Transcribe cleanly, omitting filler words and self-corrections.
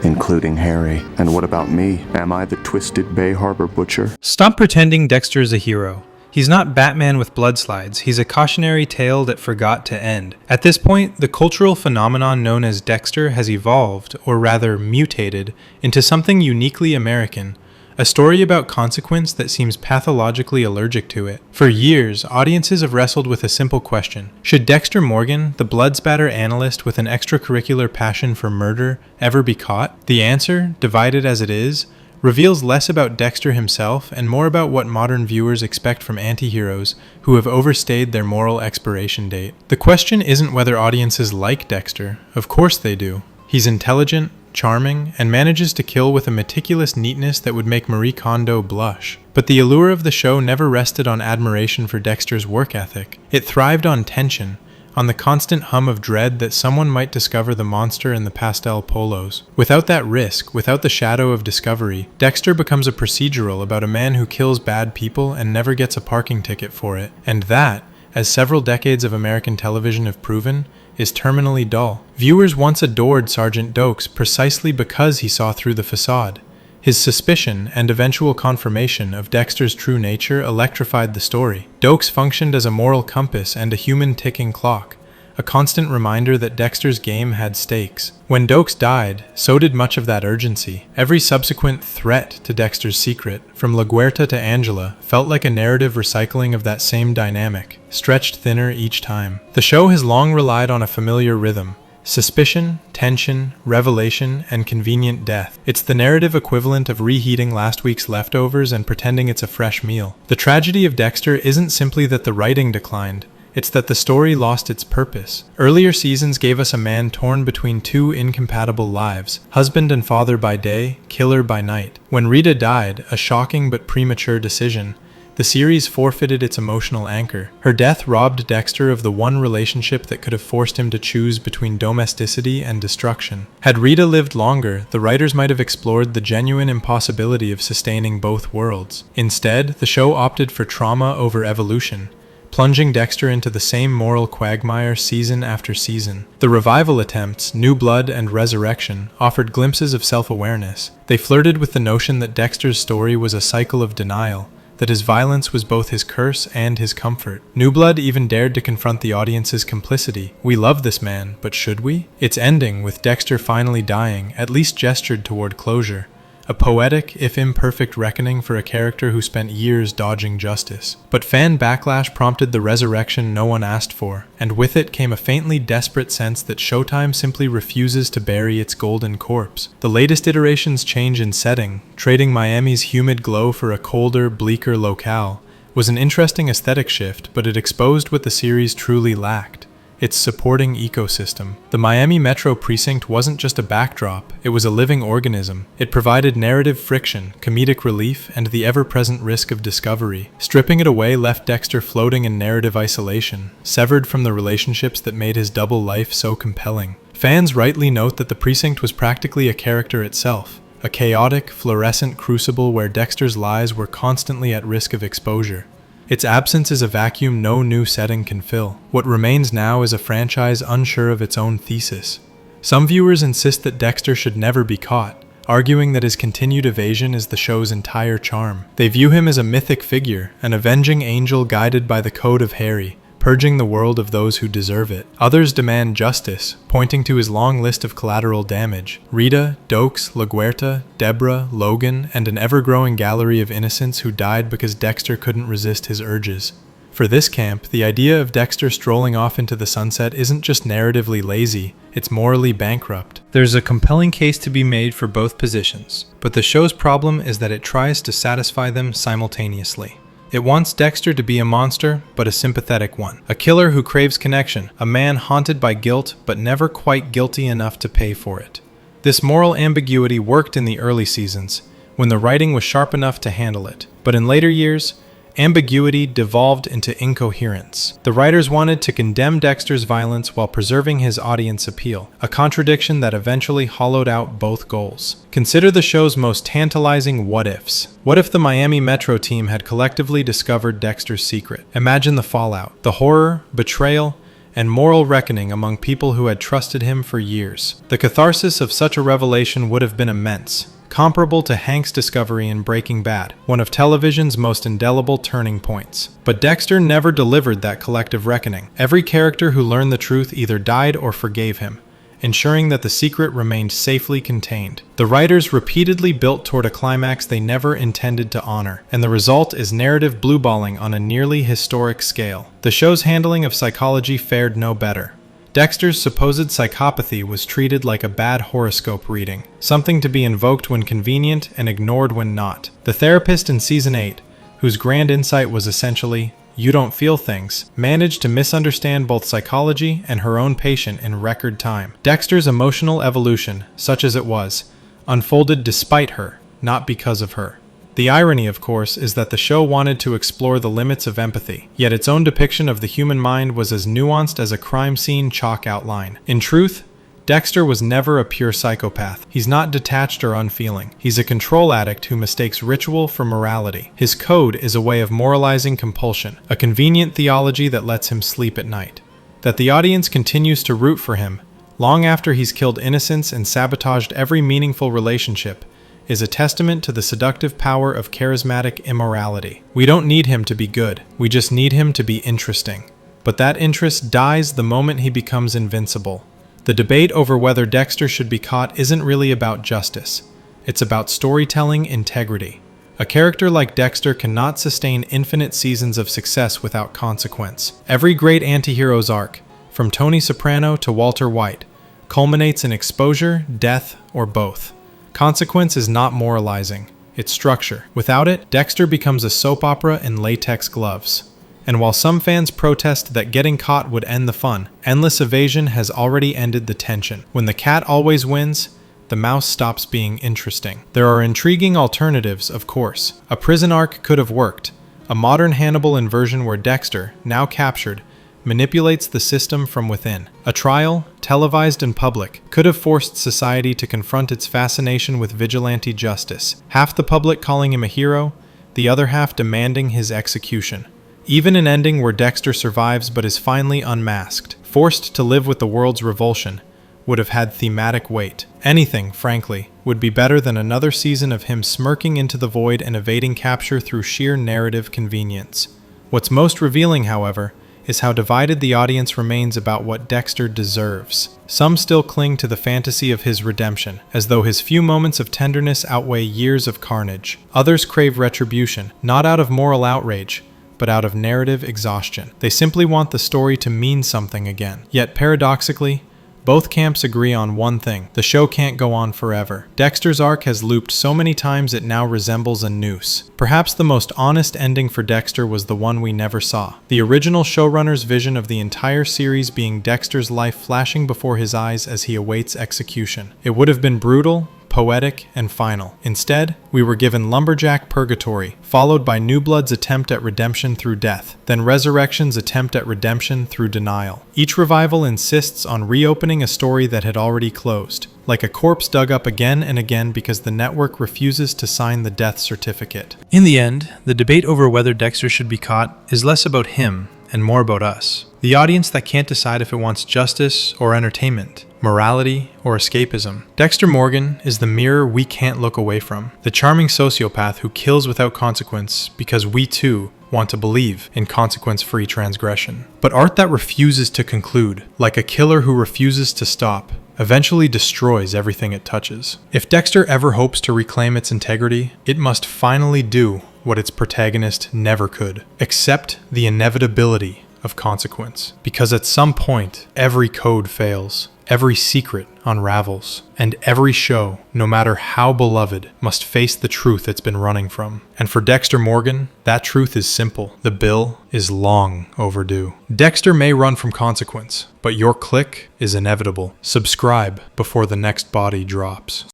including Harry. And what about me? Am I the twisted Bay Harbor butcher? Stop pretending Dexter's a hero. He's not Batman with blood slides, he's a cautionary tale that forgot to end. At this point, the cultural phenomenon known as Dexter has evolved, or rather mutated, into something uniquely American, a story about consequence that seems pathologically allergic to it. For years, audiences have wrestled with a simple question. Should Dexter Morgan, the blood spatter analyst with an extracurricular passion for murder, ever be caught? The answer, divided as it is, reveals less about Dexter himself and more about what modern viewers expect from anti-heroes who have overstayed their moral expiration date. The question isn't whether audiences like Dexter. Of course they do. He's intelligent, charming, and manages to kill with a meticulous neatness that would make Marie Kondo blush. But the allure of the show never rested on admiration for Dexter's work ethic. It thrived on tension, on the constant hum of dread that someone might discover the monster in the pastel polos. Without that risk, without the shadow of discovery, Dexter becomes a procedural about a man who kills bad people and never gets a parking ticket for it. And that, as several decades of American television have proven, is terminally dull. Viewers once adored Sergeant Dokes precisely because he saw through the facade. His suspicion and eventual confirmation of Dexter's true nature electrified the story. Dokes functioned as a moral compass and a human ticking clock, a constant reminder that Dexter's game had stakes. When Dokes died, so did much of that urgency. Every subsequent threat to Dexter's secret, from LaGuerta to Angela, felt like a narrative recycling of that same dynamic, stretched thinner each time. The show has long relied on a familiar rhythm: suspicion, tension, revelation, and convenient death. It's the narrative equivalent of reheating last week's leftovers and pretending it's a fresh meal. The tragedy of Dexter isn't simply that the writing declined, it's that the story lost its purpose. Earlier seasons gave us a man torn between two incompatible lives, husband and father by day, killer by night. When Rita died, a shocking but premature decision, the series forfeited its emotional anchor. Her death robbed Dexter of the one relationship that could have forced him to choose between domesticity and destruction. Had Rita lived longer, the writers might have explored the genuine impossibility of sustaining both worlds. Instead, the show opted for trauma over evolution, plunging Dexter into the same moral quagmire season after season. The revival attempts, New Blood and Resurrection, offered glimpses of self-awareness. They flirted with the notion that Dexter's story was a cycle of denial, that his violence was both his curse and his comfort. New Blood even dared to confront the audience's complicity. We love this man, but should we? Its ending, with Dexter finally dying, at least gestured toward closure. A poetic, if imperfect, reckoning for a character who spent years dodging justice. But fan backlash prompted the resurrection no one asked for, and with it came a faintly desperate sense that Showtime simply refuses to bury its golden corpse. The latest iterations' change in setting, trading Miami's humid glow for a colder, bleaker locale, was an interesting aesthetic shift, but it exposed what the series truly lacked: its supporting ecosystem. The Miami Metro precinct wasn't just a backdrop, it was a living organism. It provided narrative friction, comedic relief, and the ever-present risk of discovery. Stripping it away left Dexter floating in narrative isolation, severed from the relationships that made his double life so compelling. Fans rightly note that the precinct was practically a character itself, a chaotic, fluorescent crucible where Dexter's lies were constantly at risk of exposure. Its absence is a vacuum no new setting can fill. What remains now is a franchise unsure of its own thesis. Some viewers insist that Dexter should never be caught, arguing that his continued evasion is the show's entire charm. They view him as a mythic figure, an avenging angel guided by the code of Harry, purging the world of those who deserve it. Others demand justice, pointing to his long list of collateral damage: Rita, Dokes, LaGuerta, Deborah, Logan, and an ever-growing gallery of innocents who died because Dexter couldn't resist his urges. For this camp, the idea of Dexter strolling off into the sunset isn't just narratively lazy, it's morally bankrupt. There's a compelling case to be made for both positions, but the show's problem is that it tries to satisfy them simultaneously. It wants Dexter to be a monster, but a sympathetic one. A killer who craves connection, a man haunted by guilt, but never quite guilty enough to pay for it. This moral ambiguity worked in the early seasons, when the writing was sharp enough to handle it. But in later years, ambiguity devolved into incoherence. The writers wanted to condemn Dexter's violence while preserving his audience appeal, a contradiction that eventually hollowed out both goals. Consider the show's most tantalizing what-ifs. What if the Miami Metro team had collectively discovered Dexter's secret? Imagine the fallout, the horror, betrayal, and moral reckoning among people who had trusted him for years. The catharsis of such a revelation would have been immense, comparable to Hank's discovery in Breaking Bad, one of television's most indelible turning points. But Dexter never delivered that collective reckoning. Every character who learned the truth either died or forgave him, ensuring that the secret remained safely contained. The writers repeatedly built toward a climax they never intended to honor, and the result is narrative blueballing on a nearly historic scale. The show's handling of psychology fared no better. Dexter's supposed psychopathy was treated like a bad horoscope reading, something to be invoked when convenient and ignored when not. The therapist in Season 8, whose grand insight was essentially, "You don't feel things," managed to misunderstand both psychology and her own patient in record time. Dexter's emotional evolution, such as it was, unfolded despite her, not because of her. The irony, of course, is that the show wanted to explore the limits of empathy, yet its own depiction of the human mind was as nuanced as a crime scene chalk outline. In truth, Dexter was never a pure psychopath. He's not detached or unfeeling. He's a control addict who mistakes ritual for morality. His code is a way of moralizing compulsion, a convenient theology that lets him sleep at night. That the audience continues to root for him, long after he's killed innocents and sabotaged every meaningful relationship, is a testament to the seductive power of charismatic immorality. We don't need him to be good, we just need him to be interesting. But that interest dies the moment he becomes invincible. The debate over whether Dexter should be caught isn't really about justice. It's about storytelling integrity. A character like Dexter cannot sustain infinite seasons of success without consequence. Every great anti-hero's arc, from Tony Soprano to Walter White, culminates in exposure, death, or both. Consequence is not moralizing, it's structure. Without it, Dexter becomes a soap opera in latex gloves. And while some fans protest that getting caught would end the fun, endless evasion has already ended the tension. When the cat always wins, the mouse stops being interesting. There are intriguing alternatives, of course. A prison arc could have worked. A modern Hannibal inversion where Dexter, now captured, manipulates the system from within. A trial, televised in public, could have forced society to confront its fascination with vigilante justice, half the public calling him a hero, the other half demanding his execution. Even an ending where Dexter survives but is finally unmasked, forced to live with the world's revulsion, would have had thematic weight. Anything, frankly, would be better than another season of him smirking into the void and evading capture through sheer narrative convenience. What's most revealing, however, is how divided the audience remains about what Dexter deserves. Some still cling to the fantasy of his redemption, as though his few moments of tenderness outweigh years of carnage. Others crave retribution, not out of moral outrage, but out of narrative exhaustion. They simply want the story to mean something again. Yet paradoxically, both camps agree on one thing: the show can't go on forever. Dexter's arc has looped so many times it now resembles a noose. Perhaps the most honest ending for Dexter was the one we never saw. The original showrunner's vision of the entire series being Dexter's life flashing before his eyes as he awaits execution. It would have been brutal, poetic, and final. Instead, we were given lumberjack purgatory, followed by New Blood's attempt at redemption through death, then Resurrection's attempt at redemption through denial. Each revival insists on reopening a story that had already closed, like a corpse dug up again and again because the network refuses to sign the death certificate. In the end, the debate over whether Dexter should be caught is less about him and more about us, the audience that can't decide if it wants justice or entertainment, morality or escapism. Dexter Morgan is the mirror we can't look away from, the charming sociopath who kills without consequence because we too want to believe in consequence-free transgression. But art that refuses to conclude, like a killer who refuses to stop, eventually destroys everything it touches. If Dexter ever hopes to reclaim its integrity, it must finally do what its protagonist never could: accept the inevitability of consequence. Because at some point, every code fails, every secret unravels, and every show, no matter how beloved, must face the truth it's been running from. And for Dexter Morgan, that truth is simple. The bill is long overdue. Dexter may run from consequence, but your click is inevitable. Subscribe before the next body drops.